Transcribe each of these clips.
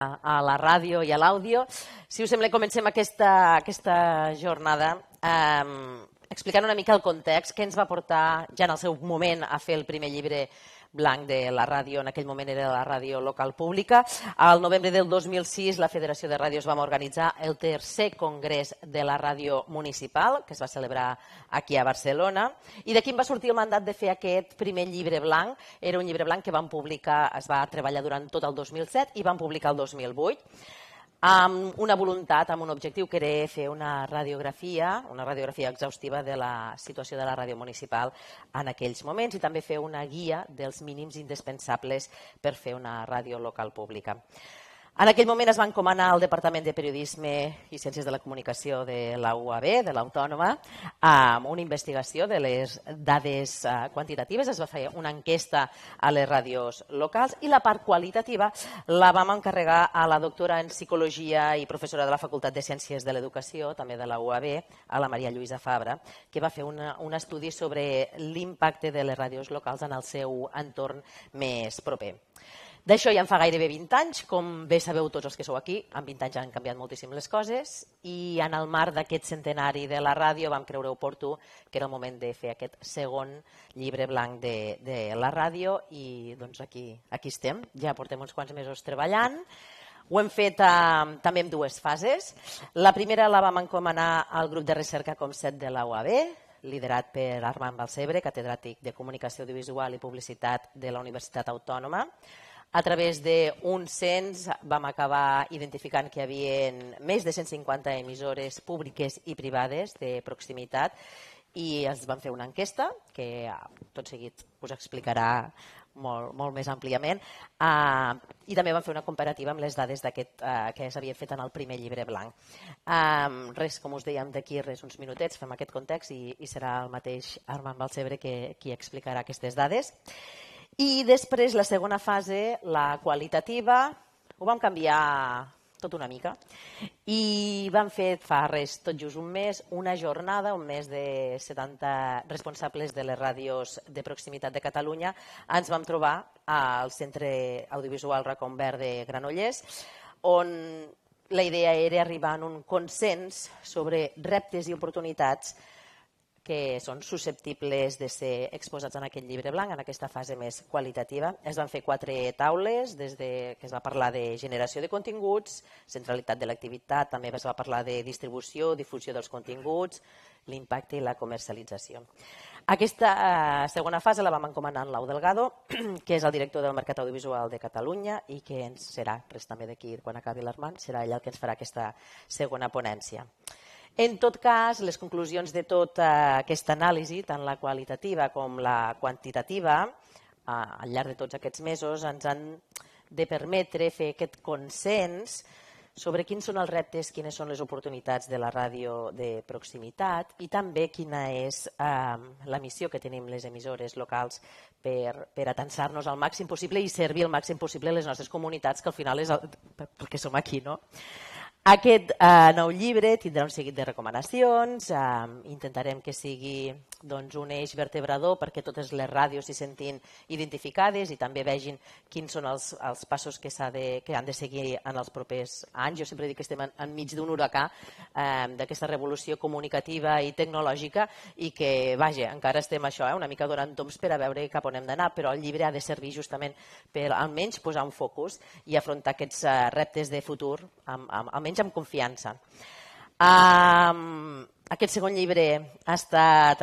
a la ràdio i a l'àudio. Si us sembla, comencem aquesta jornada explicant una mica el context que ens va portar ja en el seu moment a fer el primer llibre blanc de la ràdio, en aquell moment era la ràdio local pública. Al novembre del 2006 la Federació de Ràdios vam organitzar el tercer congrés de la ràdio municipal, que es va celebrar aquí a Barcelona, i d'aquí em va sortir el mandat de fer aquest primer llibre blanc. Era un llibre blanc que vam publicar, es va treballar durant tot el 2007 i vam publicar el 2008, amb una voluntat, amb un objectiu, que era fer una radiografia exhaustiva de la situació de la ràdio municipal en aquells moments i també fer una guia dels mínims indispensables per fer una ràdio local pública. En aquell moment es va encomanar al Departament de Periodisme i Ciències de la Comunicació de la UAB, de l'Autònoma, amb una investigació de les dades quantitatives. Es va fer una enquesta a les ràdios locals i la part qualitativa la vam encarregar a la doctora en Psicologia i professora de la Facultat de Ciències de l'Educació, també de la UAB, a la Maria Lluïsa Fabra, que va fer un estudi sobre l'impacte de les ràdios locals en el seu entorn més proper. D'això ja en fa gairebé 20 anys, com bé sabeu tots els que sou aquí, en 20 anys han canviat moltíssim les coses i en el marc d'aquest centenari de la ràdio vam creure oportú que era el moment de fer aquest segon llibre blanc de la ràdio i doncs aquí estem, ja portem uns quants mesos treballant. Ho hem fet també en dues fases. La primera la vam encomanar al grup de recerca COMSET de la UAB, liderat per Armand Balcebre, catedràtic de Comunicació Audiovisual i Publicitat de la Universitat Autònoma. A través d'un cens vam acabar identificant que hi havia més de 150 emissores públiques i privades de proximitat i ens van fer una enquesta que tot seguit us explicarà molt més àmpliament i també vam fer una comparativa amb les dades que s'havia fet en el primer llibre blanc. Res, com us dèiem, d'aquí res, uns minutets fem aquest context i serà el mateix Armand Balcebre qui explicarà aquestes dades. I després, la segona fase, la qualitativa, ho vam canviar tot una mica i vam fer fa res, tot just un mes, una jornada, un mes de 70 responsables de les ràdios de proximitat de Catalunya. Ens vam trobar al Centre Audiovisual Racó Verd de Granollers, on la idea era arribar a un consens sobre reptes i oportunitats que són susceptibles de ser exposats en aquest llibre blanc, en aquesta fase més qualitativa. Es van fer 4 taules, des que es va parlar de generació de continguts, centralitat de l'activitat, també es va parlar de distribució, difusió dels continguts, l'impacte i la comercialització. Aquesta segona fase la vam encomanar en Lau Delgado, que és el director del Mercat Audiovisual de Catalunya i que ens serà, res també d'aquí quan acabi l'Armand, serà ell el que ens farà aquesta segona ponència. En tot cas, les conclusions de tota aquesta anàlisi, tant la qualitativa com la quantitativa, al llarg de tots aquests mesos, ens han de permetre fer aquest consens sobre quins són els reptes, quines són les oportunitats de la ràdio de proximitat i també quina és la missió que tenim les emissores locals per atansar-nos al màxim possible i servir el màxim possible a les nostres comunitats, que al final és pel que som aquí, no? Aquest nou llibre tindrà un seguit de recomanacions, intentarem que sigui un eix vertebrador perquè totes les ràdios s'hi sentin identificades i també vegin quins són els passos que han de seguir en els propers anys. Jo sempre dic que estem enmig d'un huracà d'aquesta revolució comunicativa i tecnològica i que, vaja, encara estem una mica donant tombs per a veure cap on hem d'anar, però el llibre ha de servir justament per almenys posar un focus i afrontar aquests reptes de futur almenys amb confiança. Aquest segon llibre s'està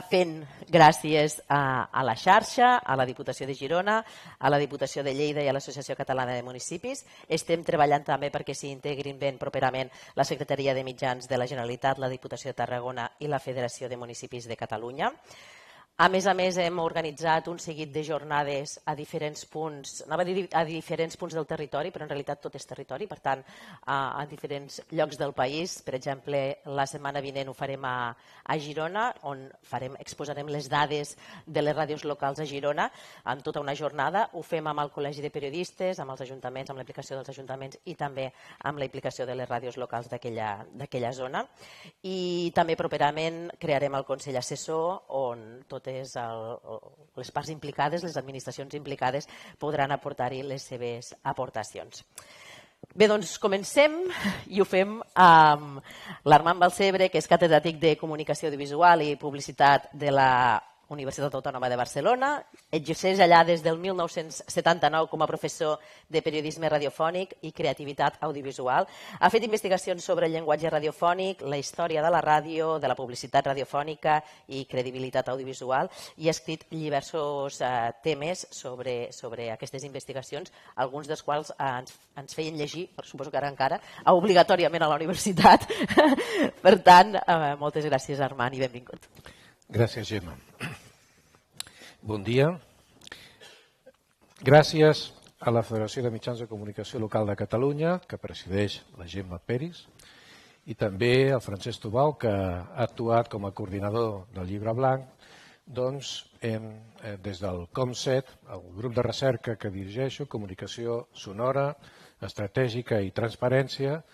fent gràcies a la xarxa, a la Diputació de Girona, a la Diputació de Lleida i a l'Associació Catalana de Municipis. Estem treballant també perquè s'hi integrin ben properament la Secretaria de Mitjans de la Generalitat, la Diputació de Tarragona i la Federació de Municipis de Catalunya. A més, hem organitzat un seguit de jornades a diferents punts, anava a dir a diferents punts del territori, però en realitat tot és territori, per tant, a diferents llocs del país. Per exemple, la setmana vinent ho farem a Girona, on exposarem les dades de les ràdios locals a Girona en tota una jornada. Ho fem amb el Col·legi de Periodistes, amb els ajuntaments, amb la implicació dels ajuntaments i també amb la implicació de les ràdios locals d'aquella zona. I també properament crearem el Consell Assessor, on tots totes les parts implicades, les administracions implicades, podran aportar-hi les seves aportacions. Bé, doncs comencem i ho fem amb l'Armand Balcebre, que és catedràtic de Comunicació Audiovisual i Publicitat de la Universitat Autònoma de Barcelona. Exerceix allà des del 1979 com a professor de periodisme radiofònic i creativitat audiovisual. Ha fet investigacions sobre el llenguatge radiofònic, la història de la ràdio, de la publicitat radiofònica i credibilitat audiovisual i ha escrit diversos temes sobre aquestes investigacions, alguns dels quals ens feien llegir, suposo que ara encara, obligatòriament a la universitat. Per tant, moltes gràcies, Armand, i benvingut. Gràcies, Gemma. Bon dia. Gràcies a la Federació de Mitjans de Comunicació Local de Catalunya, que presideix la Gemma Peris, i també al Francesc Tubau, que ha actuat com a coordinador del Llibre Blanc. Doncs, des del COMSET, el grup de recerca que dirigeixo, Comunicació Sonora, Estratègica i Transparència,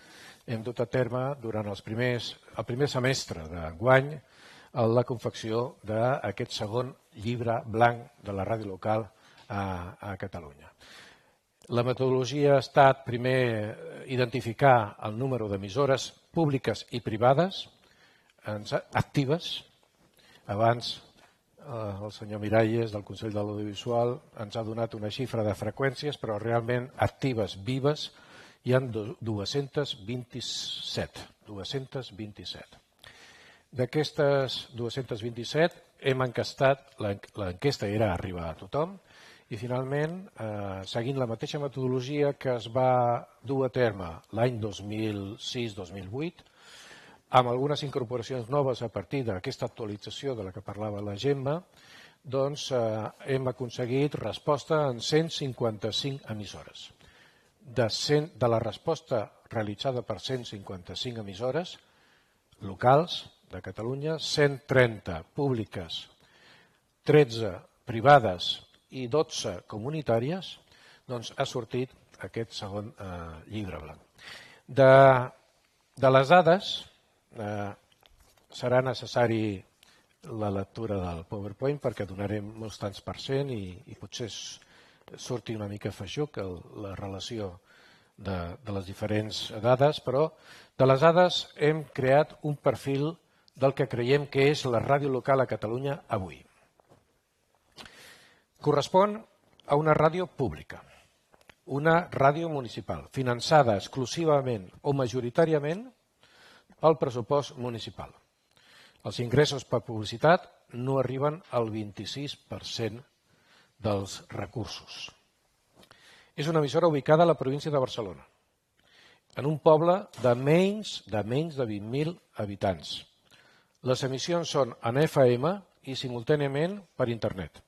hem dut a terme durant el primer semestre d'enguany la confecció d'aquest segon llibre blanc de la ràdio local a Catalunya. La metodologia ha estat primer identificar el número d'emissores públiques i privades actives. Abans el senyor Miralles del Consell de l'Audiovisual ens ha donat una xifra de freqüències, però realment actives, vives, hi ha 227. D'aquestes 227 hem encastat, l'enquesta era arribar a tothom, i finalment, seguint la mateixa metodologia que es va dur a terme l'any 2006-2008, amb algunes incorporacions noves a partir d'aquesta actualització de la que parlava la Gemma, doncs hem aconseguit resposta en 155 emissores. De la resposta realitzada per 155 emissores locals de Catalunya, 130 públiques, 13 privades i 12 comunitàries, doncs ha sortit aquest segon llibre blanc. De les dades serà necessari la lectura del PowerPoint perquè donarem molts tants % i potser surti una mica feixuc la relació de les diferents dades, però de les dades hem creat un perfil del que creiem que és la ràdio local a Catalunya avui. Correspon a una ràdio pública, una ràdio municipal, finançada exclusivament o majoritàriament pel pressupost municipal. Els ingressos per publicitat no arriben al 26% dels recursos. És una emissora ubicada a la província de Barcelona, en un poble de menys de 20.000 habitants. Les emissions són en FM i simultàniament per internet,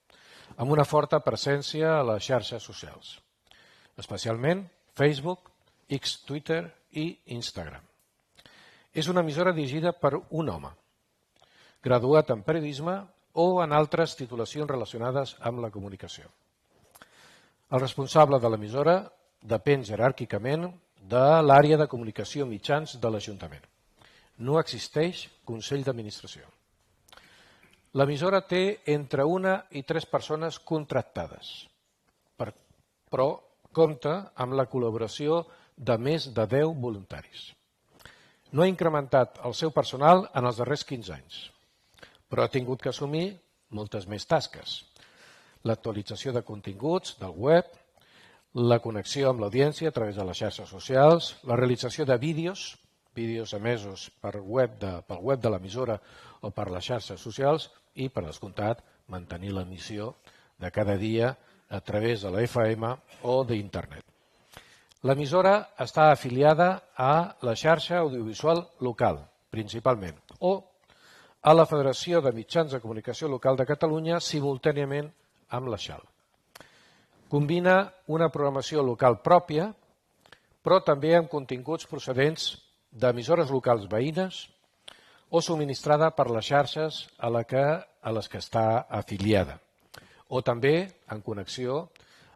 amb una forta presència a les xarxes socials, especialment Facebook, X, Twitter i Instagram. És una emissora dirigida per un home, graduat en periodisme o en altres titulacions relacionades amb la comunicació. El responsable de l'emissora depèn jeràrquicament de l'àrea de comunicació mitjans de l'Ajuntament. No existeix Consell d'Administració. L'emissora té entre 1 i 3 persones contractades, però compta amb la col·laboració de més de 10 voluntaris. No ha incrementat el seu personal en els darrers 15 anys, però ha tingut que assumir moltes més tasques. L'actualització de continguts del web, la connexió amb l'audiència a través de les xarxes socials, la realització de vídeos emesos pel web de l'emissora o per les xarxes socials i, per descomptat, mantenir l'emissió de cada dia a través de la FM o d'internet. L'emissora està afiliada a la xarxa audiovisual local, principalment, o a la Federació de Mitjans de Comunicació Local de Catalunya simultàniament amb la XAL. Combina una programació local pròpia, però també amb continguts procedents d'emissores locals veïnes o subministrada per les xarxes a les que està afiliada, o també en connexió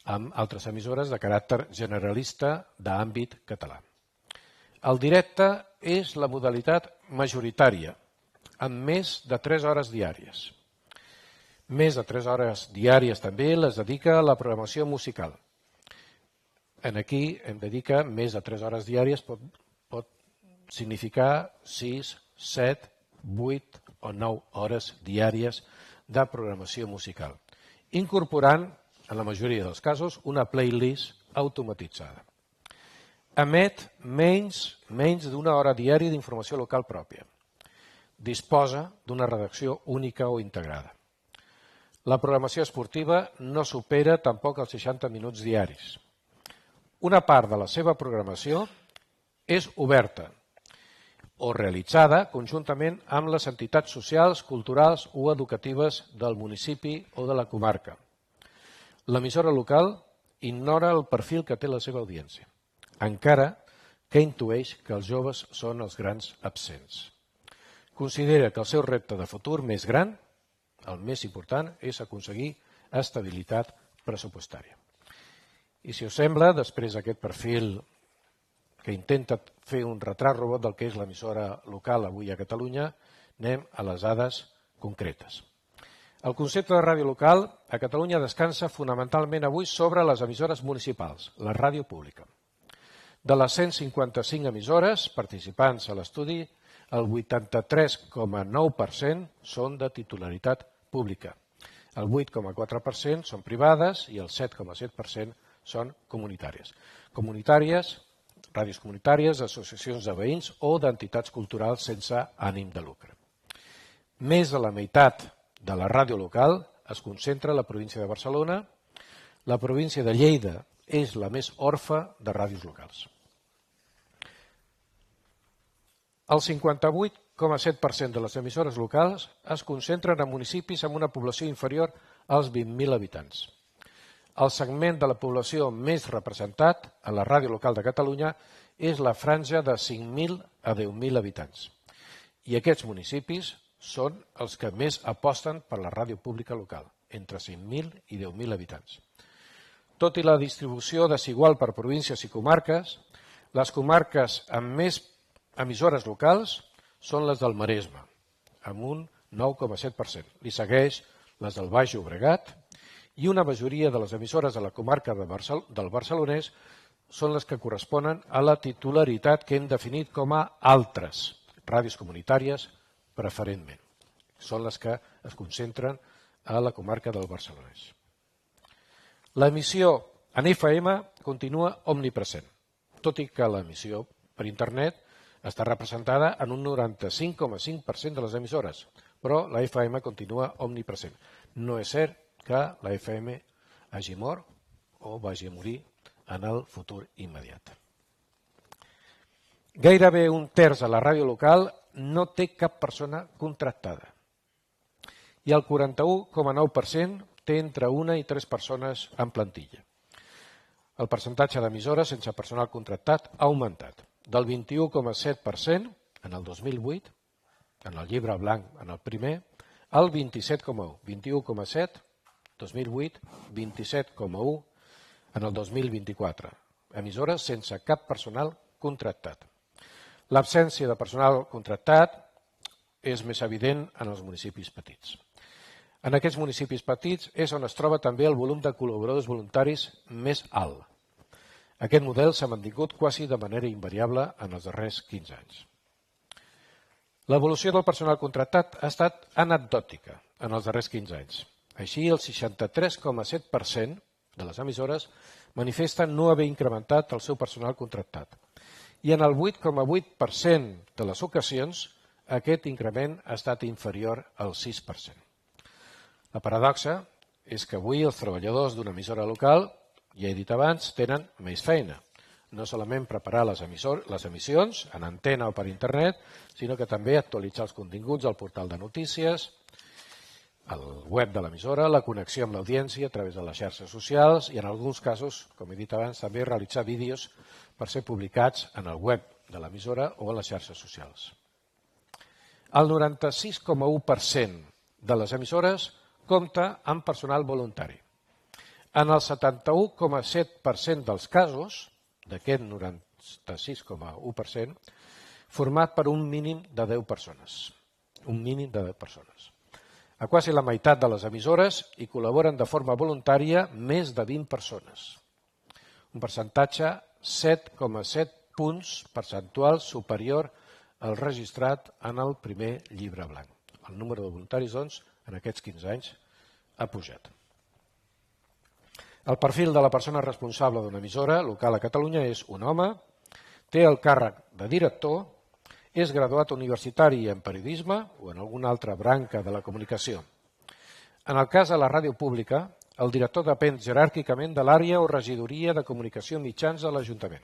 amb altres emissores de caràcter generalista d'àmbit català. El directe és la modalitat majoritària, amb més de 3 hores diàries. Més de 3 hores diàries també les dedica a la programació musical. Aquí hem de dir que més de 3 hores diàries pot significar 6, 7, 8 o 9 hores diàries de programació musical, incorporant, en la majoria dels casos, una playlist automatitzada. Emet menys d'una hora diària d'informació local pròpia. Disposa d'una redacció única o integrada. La programació esportiva no supera tampoc els 60 minuts diaris. Una part de la seva programació és oberta o realitzada conjuntament amb les entitats socials, culturals o educatives del municipi o de la comarca. L'emissora local ignora el perfil que té la seva audiència, encara que intueix que els joves són els grans absents. Considera que el seu repte de futur més gran, el més important, és aconseguir estabilitat pressupostària. I si us sembla, després d'aquest perfil que intenta fer un retrat robot del que és l'emissora local avui a Catalunya, anem a les dades concretes. El concepte de ràdio local a Catalunya descansa fonamentalment avui sobre les emissores municipals, la ràdio pública. De les 155 emissores participants a l'estudi, el 83,9% són de titularitat pública, el 8,4% són privades i el 7,7% són comunitàries. Ràdios comunitàries, associacions de veïns o d'entitats culturals sense ànim de lucre. Més de la meitat de la ràdio local es concentra a la província de Barcelona. La província de Lleida és la més orfa de ràdios locals. El 58,7% de les emissores locals es concentren en municipis amb una població inferior als 20.000 habitants. El segment de la població més representat a la ràdio local de Catalunya és la franja de 5.000 a 10.000 habitants. I aquests municipis són els que més aposten per la ràdio pública local, entre 5.000 i 10.000 habitants. Tot i la distribució desigual per províncies i comarques, les comarques amb més emissores locals són les del Maresme, amb un 9,7%. Li segueix les del Baix Llobregat i una majoria de les emissores de la comarca del Barcelonès són les que corresponen a la titularitat que hem definit com a altres, ràdios comunitàries preferentment. Són les que es concentren a la comarca del Barcelonès. L'emissió en FM continua omnipresent, tot i que l'emissió per internet està representada en un 95,5% de les emissores, però la FM continua omnipresent. No és cert que la FM hagi mort o vagi a morir en el futur immediat. Gairebé un terç de la ràdio local no té cap persona contractada i el 41,9% té entre una i 3 persones en plantilla. El percentatge d'emissores sense personal contractat ha augmentat del 21,7% en el 2008, en el llibre blanc en el primer, al 27,1%, 21,7%, 2008, 27,1% en el 2024, emissores sense cap personal contractat. L'absència de personal contractat és més evident en els municipis petits. En aquests municipis petits és on es troba també el volum de col·laboradors voluntaris més alt. Aquest model s'ha mantingut quasi de manera invariable en els darrers 15 anys. L'evolució del personal contractat ha estat anecdòtica en els darrers 15 anys. Així, el 63,7% de les emissores manifesten no haver incrementat el seu personal contractat. I en el 8,8% de les ocasions, aquest increment ha estat inferior al 6%. La paradoxa és que avui els treballadors d'una emissora local, ja he dit abans, tenen més feina. No solament preparar les emissions en antena o per internet, sinó que també actualitzar els continguts al portal de notícies, al web de l'emissora, la connexió amb l'audiència a través de les xarxes socials i en alguns casos, com he dit abans, també realitzar vídeos per ser publicats en el web de l'emissora o en les xarxes socials. El 96,1% de les emissores compta amb personal voluntari. En el 71,7% dels casos, d'aquest 96,1%, format per un mínim de 10 persones. Un mínim de 10 persones. A quasi la meitat de les emissores hi col·laboren de forma voluntària més de 20 persones. Un percentatge 7,7 punts percentuals superior al registrat en el primer llibre blanc. El número de voluntaris, doncs, en aquests 15 anys ha pujat. El perfil de la persona responsable d'una emissora local a Catalunya és un home, té el càrrec de director, és graduat universitari en periodisme o en alguna altra branca de la comunicació. En el cas de la ràdio pública, el director depèn jeràrquicament de l'àrea o regidoria de comunicació mitjans de l'Ajuntament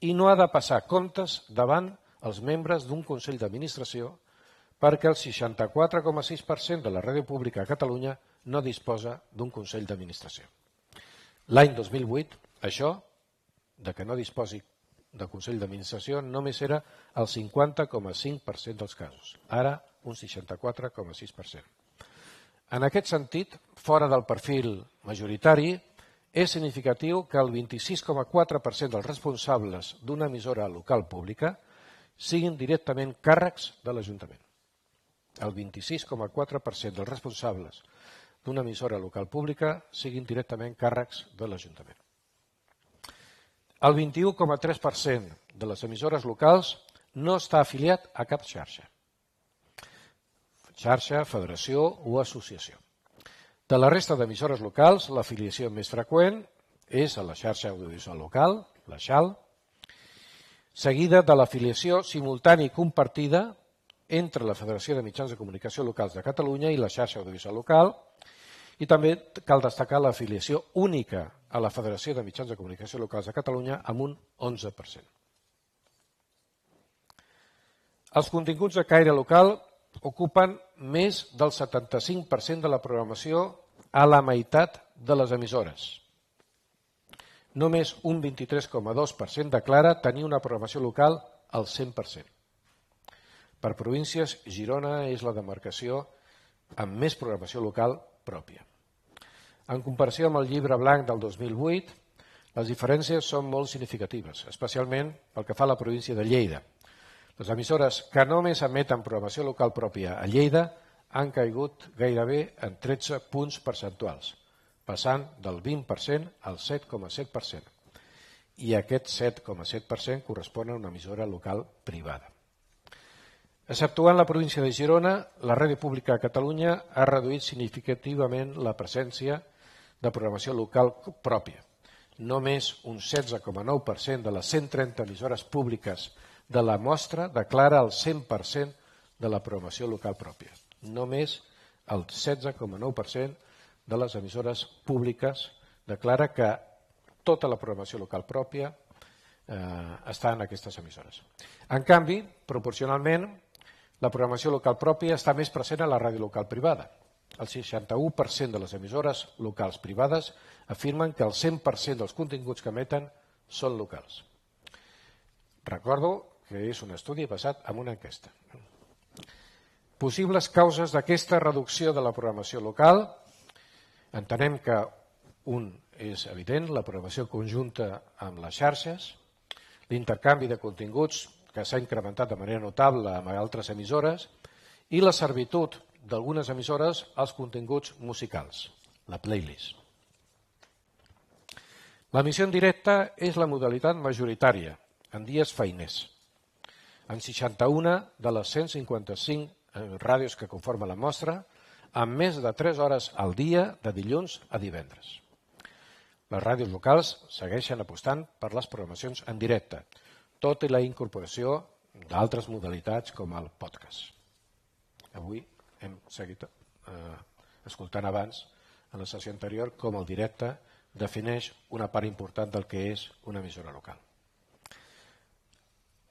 i no ha de passar comptes davant els membres d'un Consell d'Administració perquè el 64,6% de la ràdio pública a Catalunya no disposa d'un Consell d'Administració. L'any 2008, això, de que no disposi de Consell d'Administració, només era el 50,5% dels casos. Ara, un 64,6%. En aquest sentit, fora del perfil majoritari, és significatiu que el 26,4% dels responsables d'una emissora local pública siguin directament càrrecs de l'Ajuntament. El 26,4% dels responsables d'una emissora local pública siguin directament càrrecs de l'Ajuntament. El 21,3% de les emissores locals no està afiliat a cap xarxa, federació o associació. De la resta d'emissores locals, l'afiliació més freqüent és a la xarxa audiovisual local, la XAL, seguida de l'afiliació simultània i compartida entre la Federació de Mitjans de Comunicació Locals de Catalunya i la xarxa audiovisual local, i també cal destacar l'afiliació única a la Federació de Mitjans de Comunicació Locals de Catalunya amb un 11%. Els continguts de caire local ocupen més del 75% de la programació a la meitat de les emissores. Només un 23,2% declara tenir una programació local al 100%. Per províncies, Girona és la demarcació amb més programació local pròpia. En comparació amb el llibre blanc del 2008, les diferències són molt significatives, especialment pel que fa a la província de Lleida. Les emissores que només emeten programació local pròpia a Lleida han caigut gairebé en 13 punts percentuals, passant del 20% al 7,7%. I aquest 7,7% correspon a una emissora local privada. Exceptuant la província de Girona, la ràdio pública a Catalunya ha reduït significativament la presència de programació local pròpia. Només un 16,9% de les 130 emissores públiques de la mostra declara el 100% de la programació local pròpia. Només el 16,9% de les emissores públiques declara que tota la programació local pròpia està en aquestes emissores. En canvi, proporcionalment, la programació local pròpia està més present a la ràdio local privada. El 61% de les emissores locals privades afirmen que el 100% dels continguts que emeten són locals. Recordo que és un estudi basat en una enquesta. Possibles causes d'aquesta reducció de la programació local. Entenem que un és evident, la programació conjunta amb les xarxes, l'intercanvi de continguts que s'ha incrementat de manera notable amb altres emissores i la servitud d'algunes emissores als continguts musicals, la playlist. L'emissió en directe és la modalitat majoritària en dies feiners. En 61 de les 155 ràdios que conformen la mostra, amb més de 3 hores al dia de dilluns a divendres. Les ràdios locals segueixen apostant per les programacions en directe, tot i la incorporació d'altres modalitats com el podcast. Avui hem seguit escoltant abans, en la sessió anterior, com el directe defineix una part important del que és una emissora local.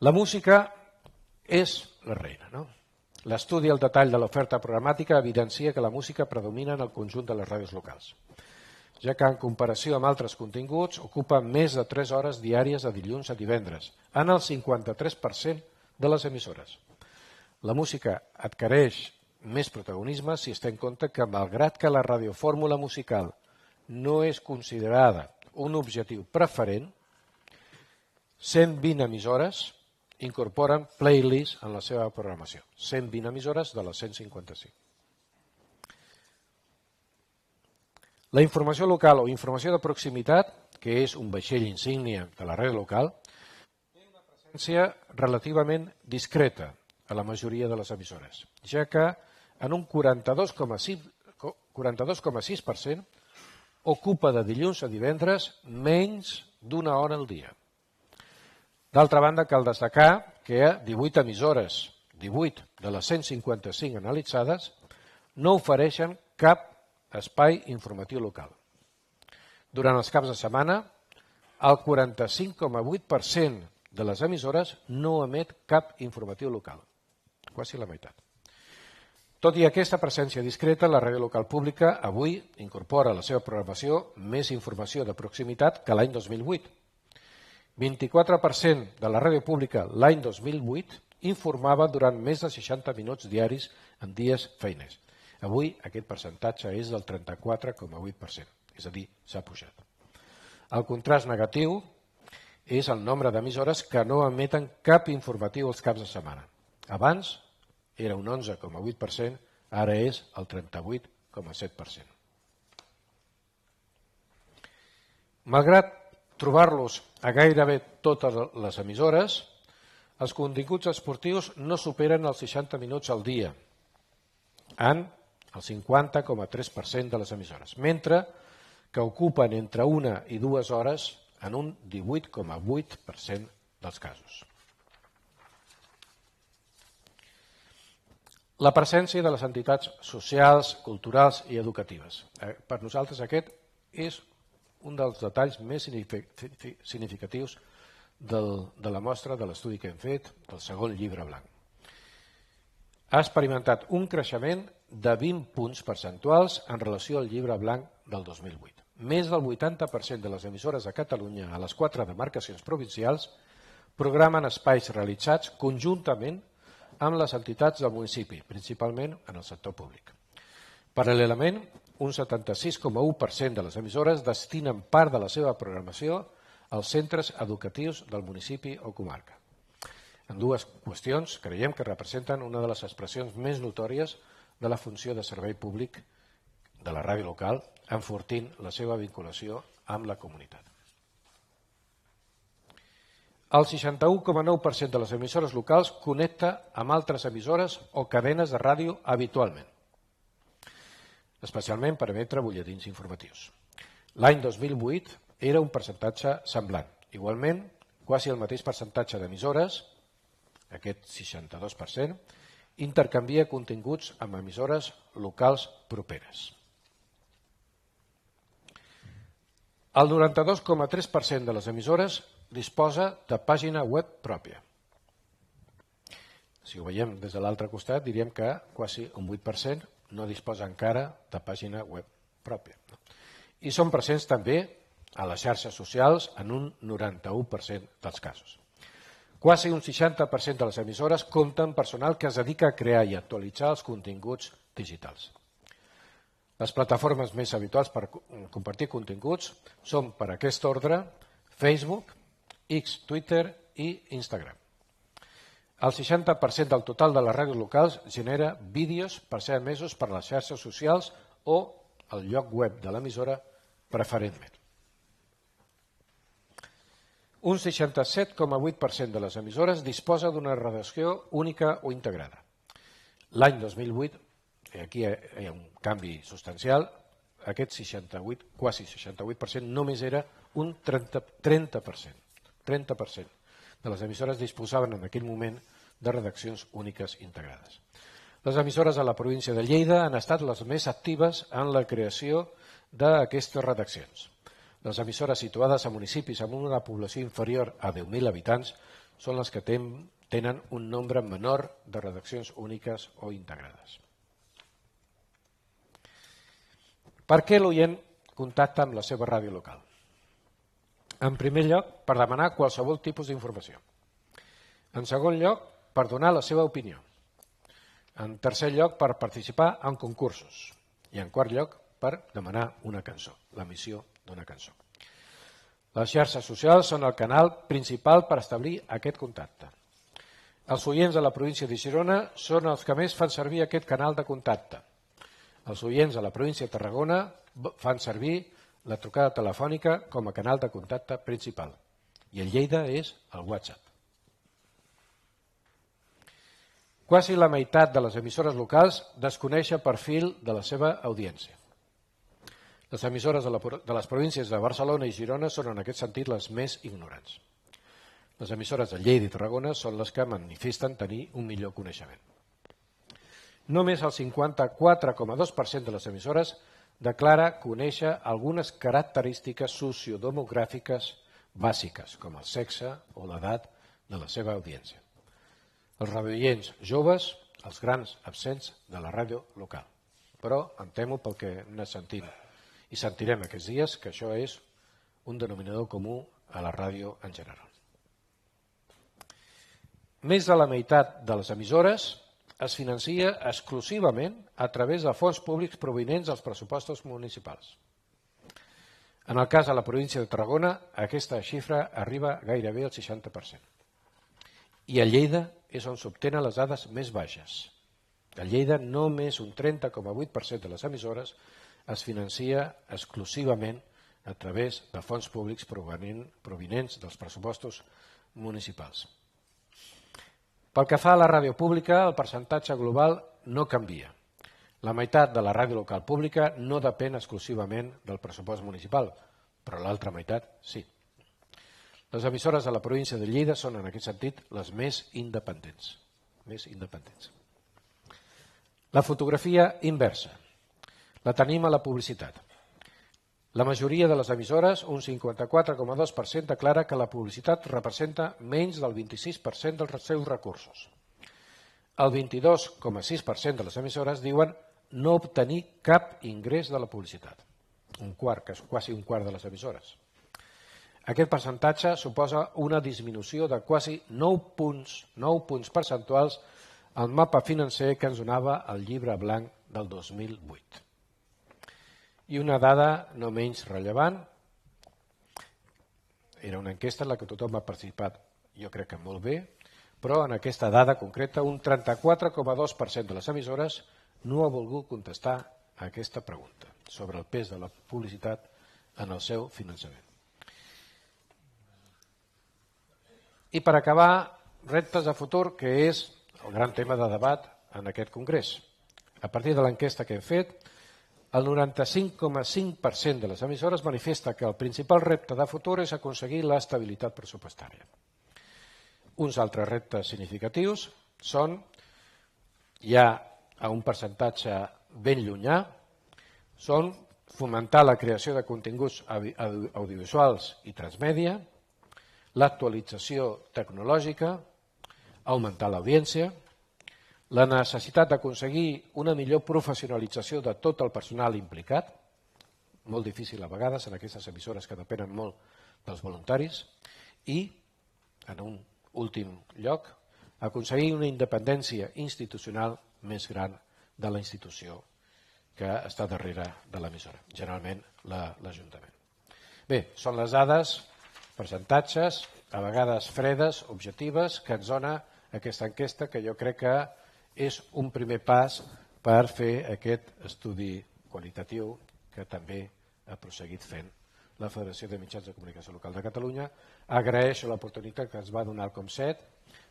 La música és la reina, no? L'estudi al detall de l'oferta programàtica evidencia que la música predomina en el conjunt de les ràdios locals, ja que en comparació amb altres continguts ocupa més de 3 hores diàries de dilluns a divendres, en el 53% de les emissores. La música adquireix més protagonisme si es té en compte que, malgrat que la radiofórmula musical no és considerada un objectiu preferent, 120 emissores incorporen playlists en la seva programació. 120 emissores de les 155. La informació local o informació de proximitat, que és un vaixell insígnia de la ràdio local, té una presència relativament discreta a la majoria de les emissores, ja que en un 42,6% ocupa de dilluns a divendres menys d'una hora al dia. D'altra banda, cal destacar que 18 emissores, 18 de les 155 analitzades, no ofereixen cap espai informatiu local. Durant els caps de setmana, el 45,8% de les emissores no emet cap informatiu local, quasi la meitat. Tot i aquesta presència discreta, la ràdio local pública avui incorpora a la seva programació més informació de proximitat que l'any 2008. 24% de la ràdio pública l'any 2008 informava durant més de 60 minuts diaris en dies feiners. Avui aquest percentatge és del 34,8%, és a dir, s'ha pujat. El contrast negatiu és el nombre d'emissores que no emeten cap informatiu els caps de setmana. Abans era un 11,8%, ara és el 38,7%. Malgrat trobar-los a gairebé totes les emissores, els continguts esportius no superen els 60 minuts al dia en el 50,3% de les emissores, mentre que ocupen entre 1 i 2 hores en un 18,8% dels casos. La presència de les entitats socials, culturals i educatives. Per nosaltres aquest és un dels detalls més significatius de la mostra de l'estudi que hem fet del segon llibre blanc. Ha experimentat un creixement de 20 punts percentuals en relació al llibre blanc del 2008. Més del 80% de les emissores de Catalunya a les 4 demarcacions provincials programen espais realitzats conjuntament amb les entitats del municipi, principalment en el sector públic. Paral·lelament, un 76,1% de les emissores destinen part de la seva programació als centres educatius del municipi o comarca. En dues qüestions creiem que representen una de les expressions més notòries de la funció de servei públic de la ràdio local, enfortint la seva vinculació amb la comunitat. El 61,9% de les emissores locals connecta amb altres emissores o cadenes de ràdio habitualment, especialment per emetre butlletins informatius. L'any 2008 era un percentatge semblant. Igualment, quasi el mateix percentatge d'emissores, aquest 62%, intercanvia continguts amb emissores locals properes. El 92,3% de les emissores disposa de pàgina web pròpia. Si ho veiem des de l'altre costat, diríem que quasi un 8% no disposa encara de pàgina web pròpia. I són presents també a les xarxes socials en un 91% dels casos. Quasi un 60% de les emissores compten personal que es dedica a crear i actualitzar els continguts digitals. Les plataformes més habituals per compartir continguts són, per aquest ordre, Facebook, X, Twitter i Instagram. El 60% del total de les ràdios locals genera vídeos per ser emesos per les xarxes socials o el lloc web de l'emissora preferentment. Un 67,8% de les emissores disposa d'una redacció única o integrada. L'any 2008, aquí hi ha un canvi substancial, aquest 68, quasi 68% només era un 30%. 30% de les emissores disposaven en aquell moment de redaccions úniques integrades. Les emissores a la província de Lleida han estat les més actives en la creació d'aquestes redaccions. Les emissores situades a municipis amb una població inferior a 10.000 habitants són les que tenen un nombre menor de redaccions úniques o integrades. Per què l'oient contacta amb la seva ràdio local? En primer lloc, per demanar qualsevol tipus d'informació. En segon lloc, per donar la seva opinió. En tercer lloc, per participar en concursos. I en quart lloc, per demanar una cançó, l'emissió d'una cançó. Les xarxes socials són el canal principal per establir aquest contacte. Els oients de la província de Girona són els que més fan servir aquest canal de contacte. Els oients a la província de Tarragona fan servir la trucada telefònica com a canal de contacte principal i a Lleida és el WhatsApp. Quasi la meitat de les emissores locals desconeix el perfil de la seva audiència. Les emissores de les províncies de Barcelona i Girona són en aquest sentit les més ignorants. Les emissores de Lleida i Tarragona són les que manifesten tenir un millor coneixement. Només el 54,2% de les emissores declara conèixer algunes característiques sociodemogràfiques bàsiques, com el sexe o l'edat de la seva audiència. Els radioients joves, els grans absents de la ràdio local. Però em temo pel que anem sentint i sentirem aquests dies que això és un denominador comú a la ràdio en general. Més de la meitat de les emissores es financia exclusivament a través de fons públics provinents dels pressupostos municipals. En el cas de la província de Tarragona, aquesta xifra arriba gairebé al 60%. I a Lleida és on s'obtenen les dades més baixes. A Lleida només un 30,8% de les emissores es financia exclusivament a través de fons públics provinents dels pressupostos municipals. Pel que fa a la ràdio pública, el percentatge global no canvia. La meitat de la ràdio local pública no depèn exclusivament del pressupost municipal, però l'altra meitat sí. Les emissores de la província de Lleida són, en aquest sentit, les més independents. La fotografia inversa. La tenim a la publicitat. La majoria de les emissores, un 54,2%, declara que la publicitat representa menys del 26% dels seus recursos. El 22,6% de les emissores diuen no obtenir cap ingrés de la publicitat. Un quart, que és quasi un quart de les emissores. Aquest percentatge suposa una disminució de quasi 9 punts percentuals al mapa financer que ens donava el llibre blanc del 2008. I una dada no menys rellevant, era una enquesta en la que tothom ha participat, jo crec que molt bé, però en aquesta dada concreta un 34,2% de les emissores no ha volgut contestar a aquesta pregunta sobre el pes de la publicitat en el seu finançament. I per acabar, reptes de futur, que és el gran tema de debat en aquest congrés. A partir de l'enquesta que hem fet, el 95,5% de les emissores manifesta que el principal repte de futur és aconseguir l'estabilitat pressupostària. Uns altres reptes significatius són, ja a un percentatge ben llunyà, són fomentar la creació de continguts audiovisuals i transmèdia, l'actualització tecnològica, augmentar l'audiència, la necessitat d'aconseguir una millor professionalització de tot el personal implicat, molt difícil a vegades en aquestes emissores que depenen molt dels voluntaris, i, en un últim lloc, aconseguir una independència institucional més gran de la institució que està darrere de l'emissora, generalment l'Ajuntament. Bé, són les dades, percentatges, a vegades fredes, objectives, que ens dona aquesta enquesta que jo crec que és un primer pas per fer aquest estudi qualitatiu que també ha prosseguit fent la Federació de Mitjans de Comunicació Local de Catalunya. Agraeixo l'oportunitat que ens va donar el COMSET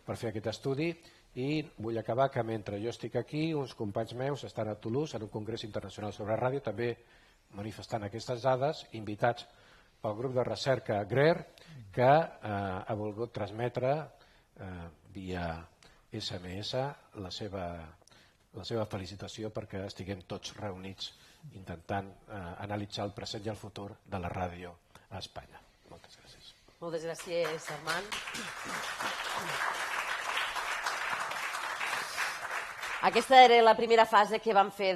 per fer aquest estudi i vull acabar que mentre jo estic aquí, uns companys meus estan a Toulouse en un congrés internacional sobre ràdio, també manifestant aquestes dades, invitats pel grup de recerca GREER, que ha volgut transmetre via SMS la seva felicitació perquè estiguem tots reunits intentant analitzar el present i el futur de la ràdio a Espanya. Moltes gràcies. Moltes gràcies, Armand. Aquesta era la primera fase que vam fer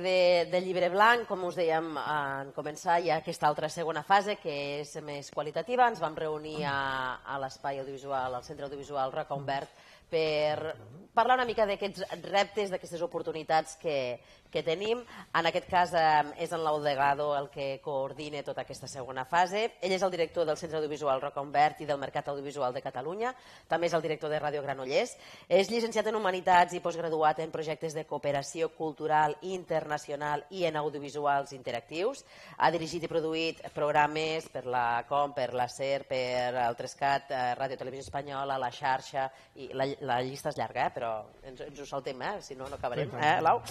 de llibre blanc. Com us dèiem en començar, hi ha aquesta altra segona fase que és més qualitativa. Ens vam reunir a l'espai audiovisual, al Centre Audiovisual Roca Umbert, per parlar una mica d'aquests reptes, d'aquestes oportunitats que tenim. En aquest cas és en Lau Delgado el que coordina tota aquesta segona fase. Ell és el director del Centre Audiovisual Roca Umbert i del Mercat Audiovisual de Catalunya. També és el director de Ràdio Granollers. És llicenciat en Humanitats i postgraduat en projectes de cooperació cultural internacional i en audiovisuals interactius. Ha dirigit i produït programes per la COM, per la SER, per el 3CAT, Ràdio Televisió Espanyola, La Xarxa, i la llista és llarga, però ens ho saltem, si no, no acabarem. Lau?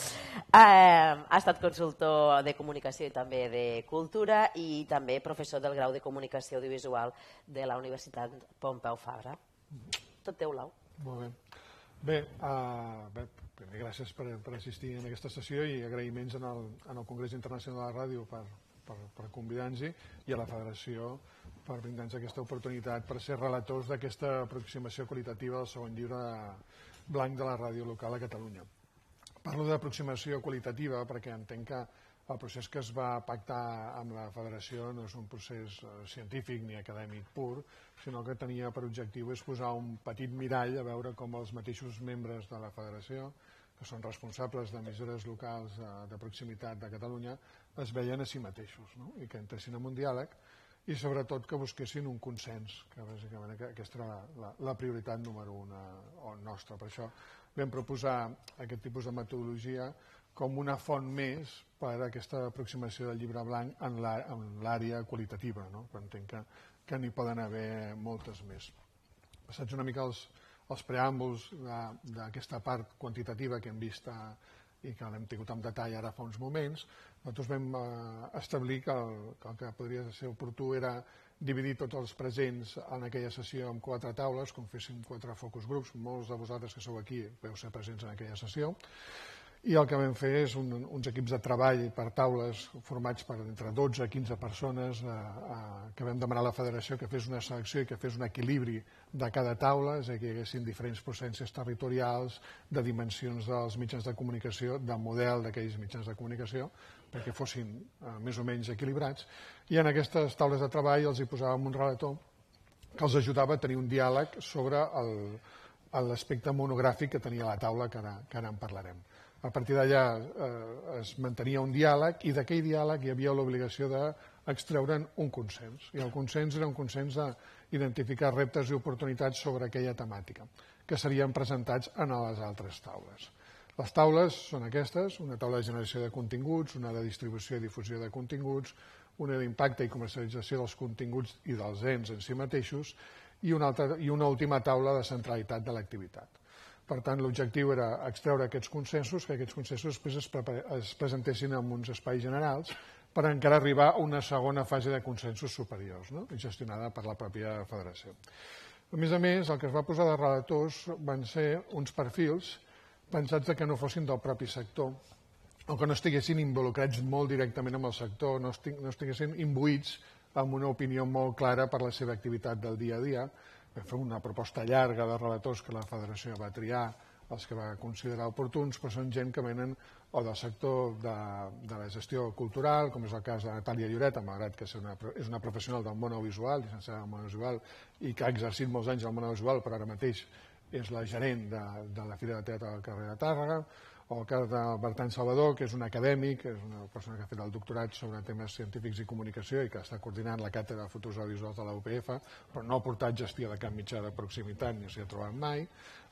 Ha estat consultor de comunicació i també de cultura i també professor del grau de comunicació audiovisual de la Universitat Pompeu Fabra. Tot teu, Lau. Molt bé. Bé, primer gràcies per assistir en aquesta sessió i agraïments al Congrés Internacional de la Ràdio per convidar-nos i a la Federació per brindar-nos aquesta oportunitat per ser relators d'aquesta aproximació qualitativa del segon llibre blanc de la ràdio local a Catalunya. Parlo d'aproximació qualitativa perquè entenc que el procés que es va pactar amb la Federació no és un procés científic ni acadèmic pur, sinó que tenia per objectiu és posar un petit mirall a veure com els mateixos membres de la Federació, que són responsables d'emissores locals de proximitat de Catalunya, es veien a si mateixos i que entressin en un diàleg i sobretot que busquessin un consens, que bàsicament aquesta era la prioritat número 1 nostra. Per això vam proposar aquest tipus de metodologia com una font més per a aquesta aproximació del llibre blanc en l'àrea qualitativa, però entenc que n'hi poden haver moltes més. Passats una mica els preàmbuls d'aquesta part quantitativa que hem vist i que l'hem tingut en detall ara fa uns moments, nosaltres vam establir que el que podria ser oportú era dividir tots els presents en aquella sessió en 4 taules, com féssim 4 focus groups. Molts de vosaltres que sou aquí veu ser presents en aquella sessió. I el que vam fer és uns equips de treball per taules formats per entre 12 i 15 persones que vam demanar a la Federació que fes una selecció i que fes un equilibri de cada taula, és a dir, que hi haguessin diferents processos territorials, de dimensions dels mitjans de comunicació, de model d'aquells mitjans de comunicació, perquè fossin més o menys equilibrats. I en aquestes taules de treball els hi posàvem un relator que els ajudava a tenir un diàleg sobre l'aspecte monogràfic que tenia la taula, que ara en parlarem. A partir d'allà es mantenia un diàleg i d'aquell diàleg hi havia l'obligació d'extreure'n un consens. I el consens era un consens d'identificar reptes i oportunitats sobre aquella temàtica, que serien presentats en les altres taules. Les taules són aquestes, una taula de generació de continguts, una de distribució i difusió de continguts, una d'impacte i comercialització dels continguts i dels ens en si mateixos i una última taula de centralitat de l'activitat. Per tant, l'objectiu era extreure aquests consensos, que aquests consensos després es presentessin en uns espais generals per encara arribar a una segona fase de consensos superiors, gestionada per la pròpia Federació. A més, el que es va posar de relators van ser uns perfils pensats que no fossin del propi sector o que no estiguessin involucrats molt directament amb el sector, no estiguessin imbuïts amb una opinió molt clara per la seva activitat del dia a dia. Vam fer una proposta llarga de relators que la Federació va triar, els que va considerar oportuns, però són gent que venen o del sector de la gestió cultural, com és el cas de Natàlia Lloreta, malgrat que és una professional del món audiovisual, llicenciada en món audiovisual, i que ha exercit molts anys al món audiovisual, però ara mateix és la gerent de la Fira de Teatre del carrer de Tàrrega, o el cas de Bertran Salvador, que és un acadèmic, és una persona que ha fet el doctorat sobre temes científics i comunicació i que està coordinant la càtedra de futurs audiovisuals de la UPF, però no ha portat gestió de cap mitjà de proximitat ni s'hi ha trobat mai.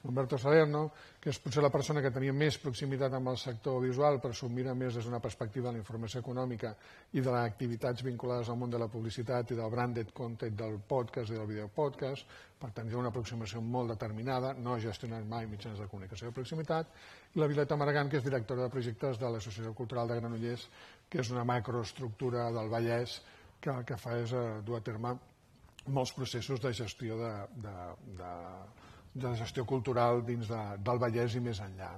Humberto Salerno, que és potser la persona que tenia més proximitat amb el sector audiovisual, però s'ho mira més des d'una perspectiva de la informació econòmica i de les activitats vinculades al món de la publicitat i del branded content del podcast i del videopodcast, per tant, hi ha una aproximació molt determinada, no ha gestionat mai mitjans de comunicació de proximitat, i la Violeta Maragall, que és directora de projectes de l'Associació Cultural de Granollers, que és una macroestructura del Vallès que el que fa és dur a terme molts processos de gestió de gestió cultural dins del Vallès i més enllà.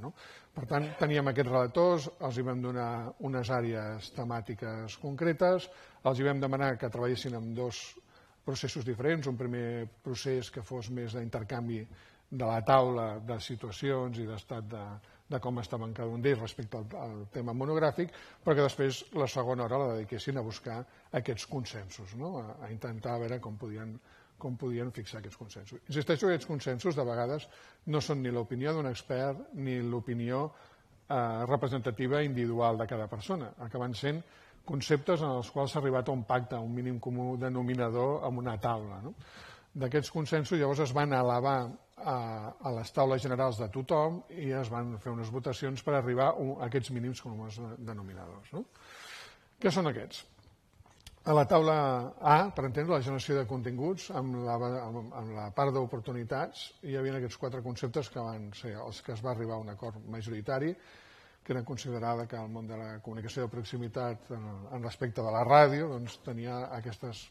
Per tant, teníem aquests relators, els hi vam donar unes àrees temàtiques concretes, els hi vam demanar que treballessin amb 2 processos diferents, un primer procés que fos més d'intercanvi de la taula de situacions i d'estat de com estaven cada un d'ells respecte al tema monogràfic, però que després la segona hora la dediquessin a buscar aquests consensos, a intentar veure com podien fixar aquests consensos. Insisteixo que aquests consensos de vegades no són ni l'opinió d'un expert ni l'opinió representativa individual de cada persona, acaben sent conceptes en els quals s'ha arribat a un pacte, a un mínim comú denominador amb una taula. D'aquests consensos llavors es van elevar a les taules generals de tothom i es van fer unes votacions per arribar a aquests mínims comuns denominadors. Què són aquests? A la taula A, per entendre, la generació de continguts, amb la part d'oportunitats, hi havia aquests 4 conceptes que van ser els que es va arribar a un acord majoritari, que era considerada que el món de la comunicació de proximitat en respecte de la ràdio tenia aquestes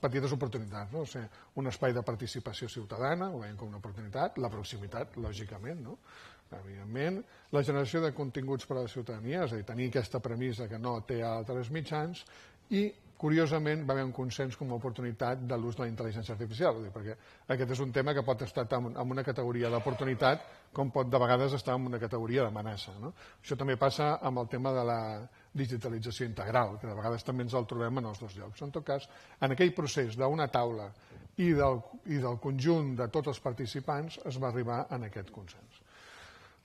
petites oportunitats, o sigui, un espai de participació ciutadana, ho veiem com una oportunitat, la proximitat, lògicament, evidentment, la generació de continguts per a la ciutadania, és a dir, tenir aquesta premissa que no té altres mitjans, i curiosament va haver un consens com a oportunitat de l'ús de la intel·ligència artificial, perquè aquest és un tema que pot estar tant en una categoria d'oportunitat com pot de vegades estar en una categoria d'amenaça. Això també passa amb el tema de la digitalització integral, que de vegades també ens el trobem en els dos llocs. En tot cas, en aquell procés d'una taula i del conjunt de tots els participants es va arribar a aquest consens.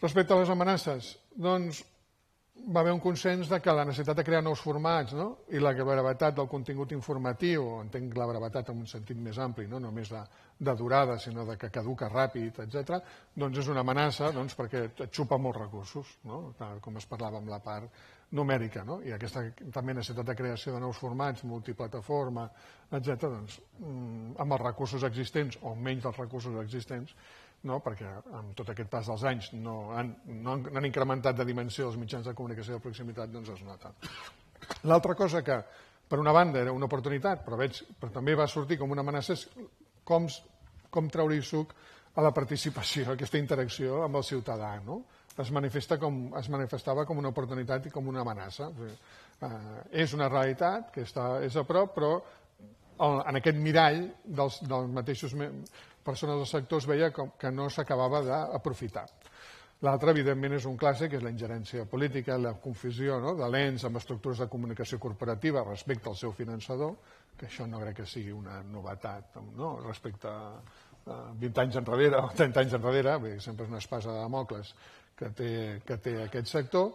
Respecte a les amenaces, doncs va haver un consens de que la necessitat de crear nous formats i la brevetat del contingut informatiu, entenc la brevetat en un sentit més ampli, no només de durada, sinó de que caduca ràpid, etc., doncs és una amenaça perquè et xupa molts recursos, com es parlava amb la part numèrica, i aquesta també necessitat de creació de nous formats, multiplataforma, etc., amb els recursos existents o menys dels recursos existents, perquè amb tot aquest pas dels anys no han incrementat de dimensió els mitjans de comunicació de proximitat, doncs es nota. L'altra cosa que, per una banda, era una oportunitat, però també va sortir com una amenaça, és com treure-hi suc a la participació, a aquesta interacció amb el ciutadà. Es manifestava com una oportunitat i com una amenaça. És una realitat que és a prop, però en aquest mirall dels mateixos persones del sector es veia que no s'acabava d'aprofitar. L'altre, evidentment, és un clàssic, que és la ingerència política, la confusió de l'ENS amb estructures de comunicació corporativa respecte al seu finançador, que això no crec que sigui una novetat respecte a 20 anys enrere o 30 anys enrere, sempre és una espasa de Damocles que té aquest sector.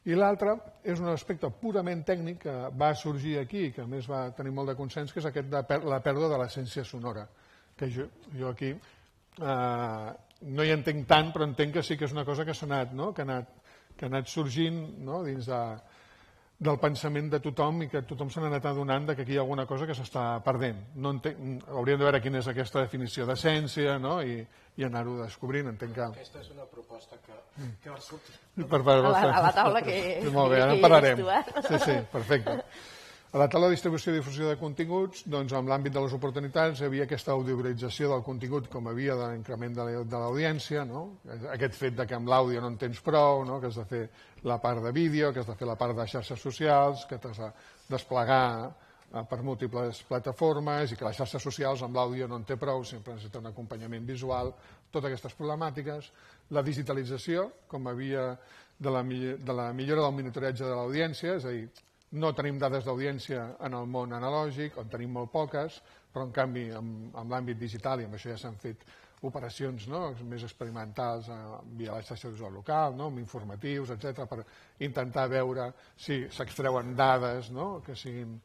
I l'altre és un aspecte purament tècnic que va sorgir aquí, que a més va tenir molt de consens, que és aquest de la pèrdua de l'essència sonora, que jo aquí no hi entenc tant, però entenc que sí que és una cosa que ha anat sorgint dins del pensament de tothom i que tothom se n'ha anat adonant que aquí hi ha alguna cosa que s'està perdent. Hauríem de veure quina és aquesta definició d'essència i anar-ho descobrint. Aquesta és una proposta que va sortir. A la taula que molt bé, ara en parlarem. Sí, perfecte. A la taula de distribució i difusió de continguts, en l'àmbit de les oportunitats, hi havia aquesta audiovisualització del contingut com havia de l'increment de l'audiència, aquest fet que amb l'àudio no en tens prou, que has de fer la part de vídeo, que has de fer la part de xarxes socials, que t'has de desplegar per múltiples plataformes i que les xarxes socials amb l'àudio no en té prou, sempre necessita un acompanyament visual, totes aquestes problemàtiques, la digitalització, com havia de la millora del monitoratge de l'audiència, és a dir, no tenim dades d'audiència en el món analògic, on tenim molt poques, però en canvi en l'àmbit digital, i amb això ja s'han fet operacions més experimentals via la xarxa visual local, amb informatius, etc., per intentar veure si s'extreuen dades que siguin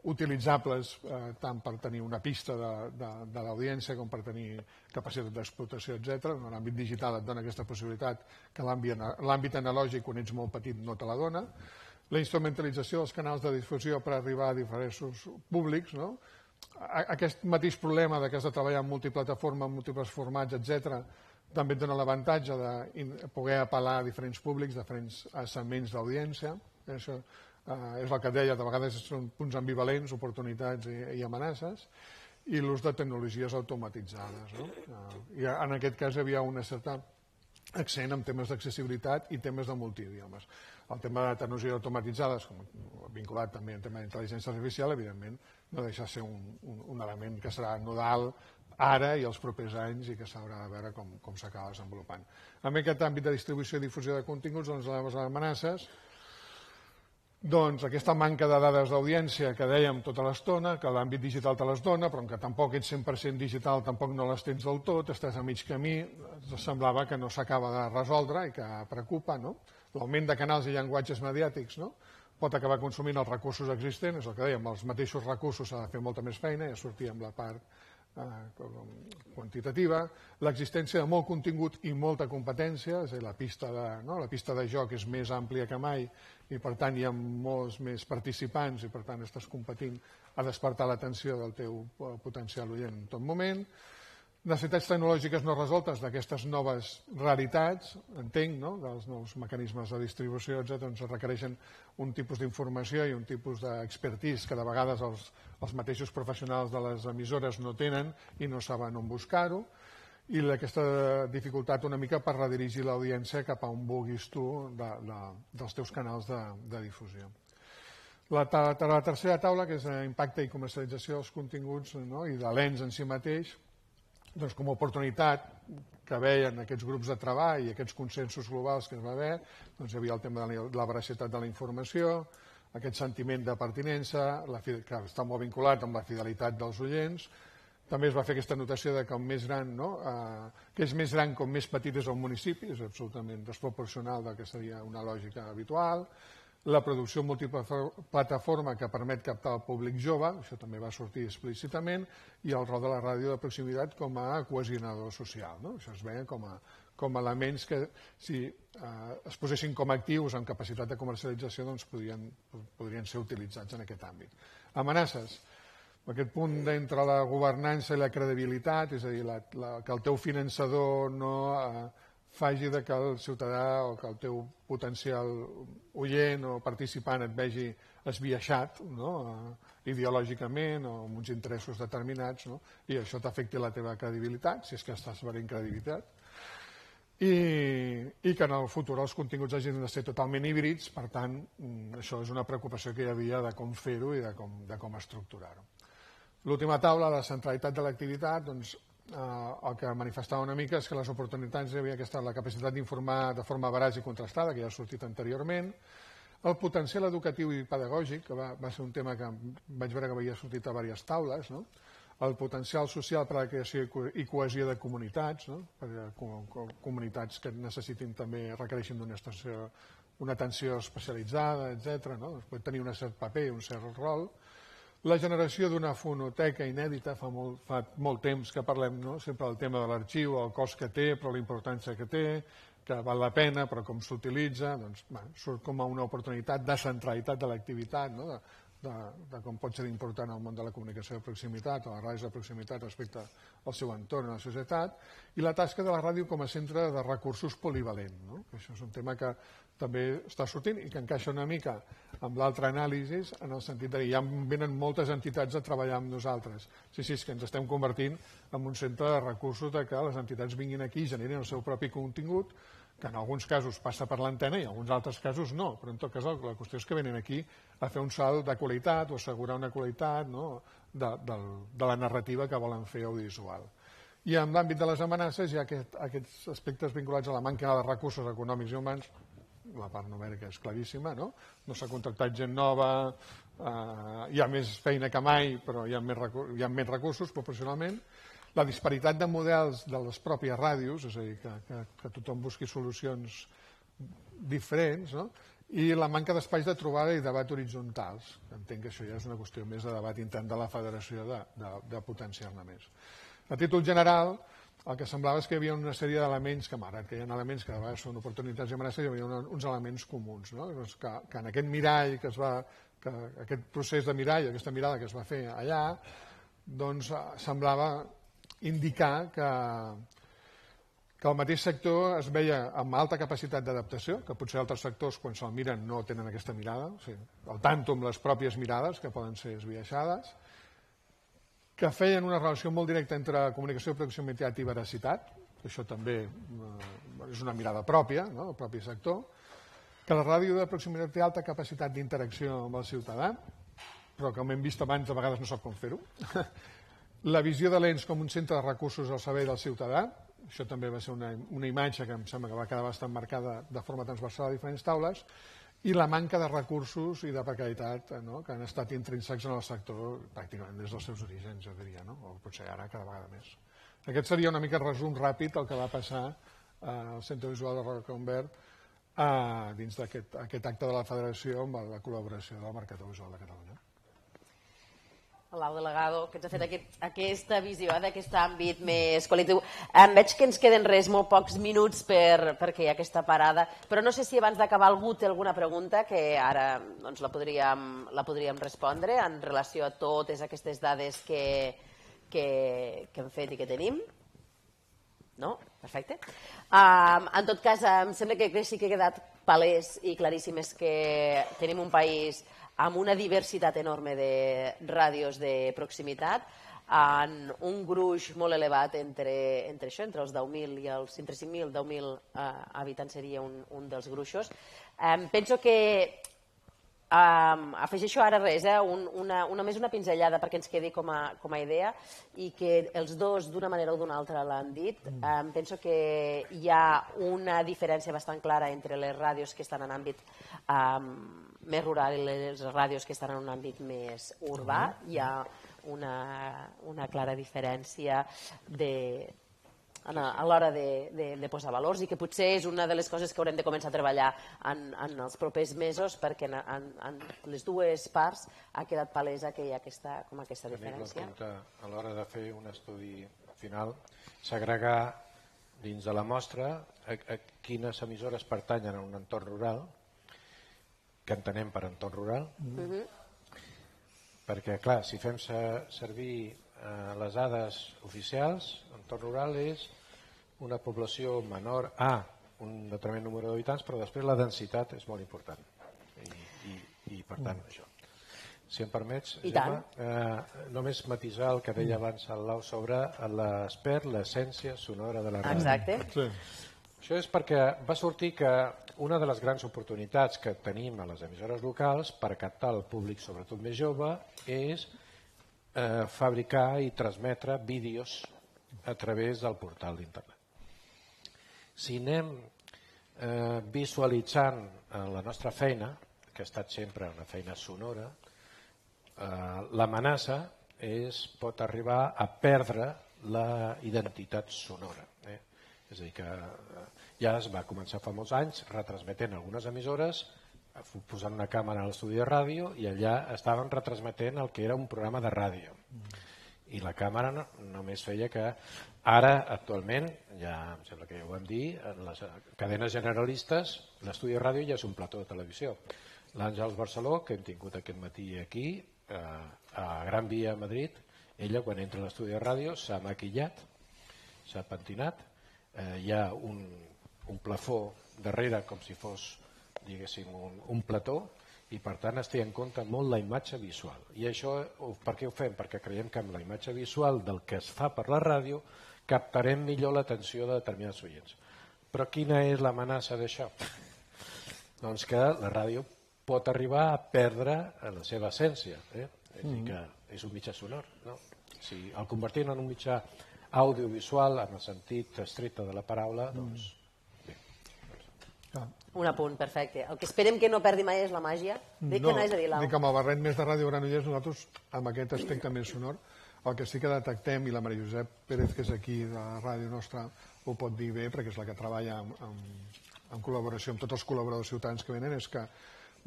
utilitzables tant per tenir una pista de l'audiència com per tenir capacitat d'explotació, etc. En l'àmbit digital et dona aquesta possibilitat que l'àmbit analògic, quan ets molt petit, no te la dona. La instrumentalització dels canals de difusió per arribar a diversos públics, aquest mateix problema que has de treballar en multiplataforma, en múltiples formats, etc., també et dona l'avantatge de poder apel·lar a diferents públics, diferents segments d'audiència. Això és el que et deia, de vegades són punts ambivalents, oportunitats i amenaces, i l'ús de tecnologies automatitzades. I en aquest cas hi havia una certa accent en temes d'accessibilitat i temes de multidiomes. El tema de tecnologies automatitzades, vinculat també al tema d'intel·ligència artificial, evidentment no deixa de ser un element que serà nodal ara i els propers anys i que s'haurà de veure com s'acaba desenvolupant. En aquest àmbit de distribució i difusió de continguts, les amenaces, aquesta manca de dades d'audiència que dèiem tota l'estona, que l'àmbit digital te les dona, però que tampoc ets 100% digital, tampoc no les tens del tot, estàs a mig camí, semblava que no s'acaba de resoldre i que preocupa, l'augment de canals i llenguatges mediàtics pot acabar consumint els recursos existents, és el que dèiem, els mateixos recursos s'ha de fer molta més feina, ja sortia amb la part quantitativa, l'existència de molt contingut i molta competència, és a dir, la pista de joc és més àmplia que mai i per tant hi ha molts més participants i per tant estàs competint a despertar l'atenció del teu potencial oient en tot moment. Necessitats tecnològiques no resoltes d'aquestes noves realitats, entenc, dels nous mecanismes de distribució, doncs requereixen un tipus d'informació i un tipus d'expertise que de vegades els mateixos professionals de les emissores no tenen i no saben on buscar-ho, i aquesta dificultat una mica per redirigir l'audiència cap a on vulguis tu dels teus canals de difusió. La tercera taula, que és impacte i comercialització dels continguts i de l'ens en si mateix, doncs com a oportunitat que veien aquests grups de treball i aquests consensos globals que es va haver, doncs hi havia el tema de la veracitat de la informació, aquest sentiment de pertinença, que està molt vinculat amb la fidelitat dels oients. També es va fer aquesta notació de que més gran, que és més gran com més petit és el municipi, és absolutament desproporcional del que seria una lògica habitual. La producció multiplataforma que permet captar el públic jove, això també va sortir explícitament, i el rol de la ràdio de proximitat com a cohesionador social. Això es veia com a elements que, si es posessin com a actius amb capacitat de comercialització, doncs podrien ser utilitzats en aquest àmbit. Amenaces. Aquest punt d'entre la governança i la credibilitat, és a dir, que el teu finançador no faci que el ciutadà o que el teu potencial oient o participant et vegi esbiaixat ideològicament o amb uns interessos determinats, i això t'afecti la teva credibilitat, si és que estàs venent credibilitat, i que en el futur els continguts hagin de ser totalment híbrids. Per tant, això és una preocupació que hi havia de com fer-ho i de com estructurar-ho. L'última taula, la centralitat de l'activitat, doncs el que manifestava una mica és que les oportunitats hi havia la capacitat d'informar de forma veraç i contrastada, que ja ha sortit anteriorment, el potencial educatiu i pedagògic, que va ser un tema que vaig veure que havia sortit a diverses taules, el potencial social per a la creació i cohesió de comunitats, comunitats que necessitin també, requereixin una atenció especialitzada, etc. Pot tenir un cert paper, un cert rol. La generació d'una fonoteca inèdita, fa molt temps que parlem sempre del tema de l'arxiu, el cost que té, però la importància que té, que val la pena, però com s'utilitza, doncs surt com a una oportunitat de centralitat de l'activitat, de com pot ser important el món de la comunicació de proximitat o la ràdio de proximitat respecte al seu entorn, a la societat, i la tasca de la ràdio com a centre de recursos polivalent. Això és un tema que també està sortint i que encaixa una mica amb l'altra anàlisi, en el sentit de que ja venen moltes entitats a treballar amb nosaltres. Sí, és que ens estem convertint en un centre de recursos de que les entitats vinguin aquí i generin el seu propi contingut, que en alguns casos passa per l'antena i en alguns altres casos no, però en tot cas la qüestió és que venen aquí a fer un salt de qualitat o assegurar una qualitat de la narrativa que volen fer audiovisual. I en l'àmbit de les amenaces hi ha aquests aspectes vinculats a la manca de recursos econòmics i humans. La part numèrica és claríssima, no s'ha contractat gent nova, hi ha més feina que mai, però hi ha més recursos proporcionalment. La disparitat de models de les pròpies ràdios, és a dir, que tothom busqui solucions diferents, i la manca d'espais de trobada i debat horitzontals. Entenc que això ja és una qüestió més de debat intern de la federació de potenciar-ne més. A títol general, el que semblava és que hi havia una sèrie d'elements, que malgrat que hi ha elements que a vegades són oportunitats i amenaces, hi havia uns elements comuns, que en aquest mirall, aquest procés de mirall, aquesta mirada que es va fer allà, doncs semblava indicar que el mateix sector es veia amb alta capacitat d'adaptació, que potser altres sectors quan se'l miren no tenen aquesta mirada, al tanto amb les pròpies mirades, que poden ser esbiaixades, que feien una relació molt directa entre comunicació de proximitat i veracitat, això també és una mirada pròpia, del propi sector, que la ràdio de proximitat té alta capacitat d'interacció amb el ciutadà, però com hem vist abans, a vegades no sap com fer-ho, la visió de l'ens com un centre de recursos al servei del ciutadà, això també va ser una imatge que em sembla que va quedar bastant marcada de forma transversal a diferents taules, i la manca de recursos i de precarietat que han estat intrínsecs en el sector pràcticament des dels seus orígens, jo diria, o potser ara cada vegada més. Aquest seria una mica el resum ràpid el que va passar al Centre Visual de Roca Humbert dins d'aquest acte de la Federació amb la col·laboració del Mercat Audiovisual de Catalunya. Lau Delgado, que ens ha fet aquesta visió d'aquest àmbit més qualitatiu. Em veig que ens queden molt pocs minuts perquè hi ha aquesta parada, però no sé si abans d'acabar algú té alguna pregunta que ara la podríem respondre en relació a totes aquestes dades que hem fet i que tenim. No? Perfecte. En tot cas, em sembla que sí que ha quedat palès i claríssim que tenim un país amb una diversitat enorme de ràdios de proximitat, en un gruix molt elevat entre això, entre els 10.000 i els 5.000, 10.000 habitants seria un dels gruixos. Penso que afegeixo ara res, només una pinzellada perquè ens quedi com a idea i que els dos d'una manera o d'una altra l'han dit. Penso que hi ha una diferència bastant clara entre les ràdios que estan en àmbit més rural i les ràdios que estan en un àmbit més urbà. Hi ha una clara diferència a l'hora de posar valors i que potser és una de les coses que haurem de començar a treballar en els propers mesos perquè en les dues parts ha quedat palesa que hi ha aquesta diferència. A l'hora de fer un estudi final, segregar dins de la mostra a quines emissores pertanyen a un entorn rural, que entenem per entorn rural, perquè, clar, si fem servir les dades oficials, l'entorn rural és una població menor a un determinat número d'habitants, però després la densitat és molt important. I per tant, això. Si em permets, Gemma, només matisar el que deia abans el Lau sobre l'ESPER, l'essència sonora de la ràdio. Exacte. Això és perquè va sortir que una de les grans oportunitats que tenim a les emissores locals per captar el públic, sobretot més jove, és fabricar i transmetre vídeos a través del portal d'internet. Si anem visualitzant la nostra feina, que ha estat sempre una feina sonora, l'amenaça pot arribar a perdre la identitat sonora. És a dir, que ja es va començar fa molts anys retransmetent algunes emissores, posant una càmera a l'estudi de ràdio i allà estaven retransmetent el que era un programa de ràdio. I la càmera només feia que ara, actualment, ja em sembla que ja ho vam dir, en les cadenes generalistes l'estudi de ràdio ja és un plató de televisió. L'Àngels Barceló, que hem tingut aquest matí aquí, a Gran Via a Madrid, ella quan entra a l'estudi de ràdio s'ha maquillat, s'ha pentinat, hi ha un plafó darrere com si fos, diguéssim, un plató, i per tant es té en compte molt la imatge visual. I això per què ho fem? Perquè creiem que amb la imatge visual del que es fa per la ràdio captarem millor l'atenció de determinats oients. Però quina és l'amenaça d'això? Doncs que la ràdio pot arribar a perdre la seva essència. És a dir, que és un mitjà sonor. Si el convertim en un mitjà audiovisual, en el sentit estricte de la paraula, doncs... Un apunt, perfecte. El que esperem que no perdi mai és la màgia. Dic que anaves a dir, Lau. Dic que amb el barret més de Ràdio Granollers nosaltres, amb aquest aspecte més sonor, el que sí que detectem, i la Maria Josep Pérez, que és aquí de la ràdio nostra, ho pot dir bé, perquè és la que treballa en col·laboració amb tots els col·laboradors ciutadans que venen, és que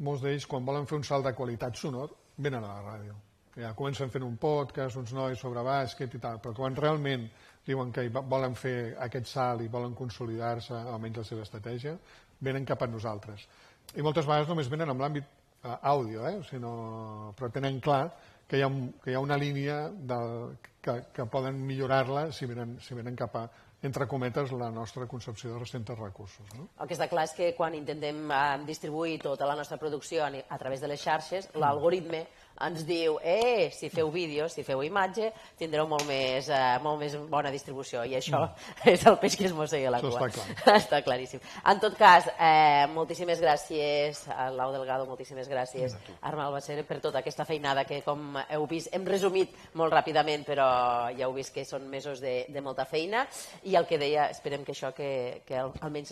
molts d'ells, quan volen fer un salt de qualitat sonor, venen a la ràdio. Ja comencen fent un podcast, uns nois sobre bàsquet i tal, però quan realment diuen que volen fer aquest salt i volen consolidar-se, almenys la seva estratègia, venen cap a nosaltres. I moltes vegades només venen amb l'àmbit àudio, però tenen clar que hi ha una línia que poden millorar-la si venen cap a, entre cometes, la nostra concepció de recentes recursos. El que està clar és que quan intentem distribuir tota la nostra producció a través de les xarxes, l'algoritme ens diu, si feu vídeo, si feu imatge, tindreu molt més bona distribució, i això és el peix que es mossega la cua. Això està clar. Està claríssim. En tot cas, moltíssimes gràcies a Lau Delgado, moltíssimes gràcies a Armand Albacete per tota aquesta feinada que, com heu vist, hem resumit molt ràpidament, però ja heu vist que són mesos de molta feina, i el que deia, esperem que això, que almenys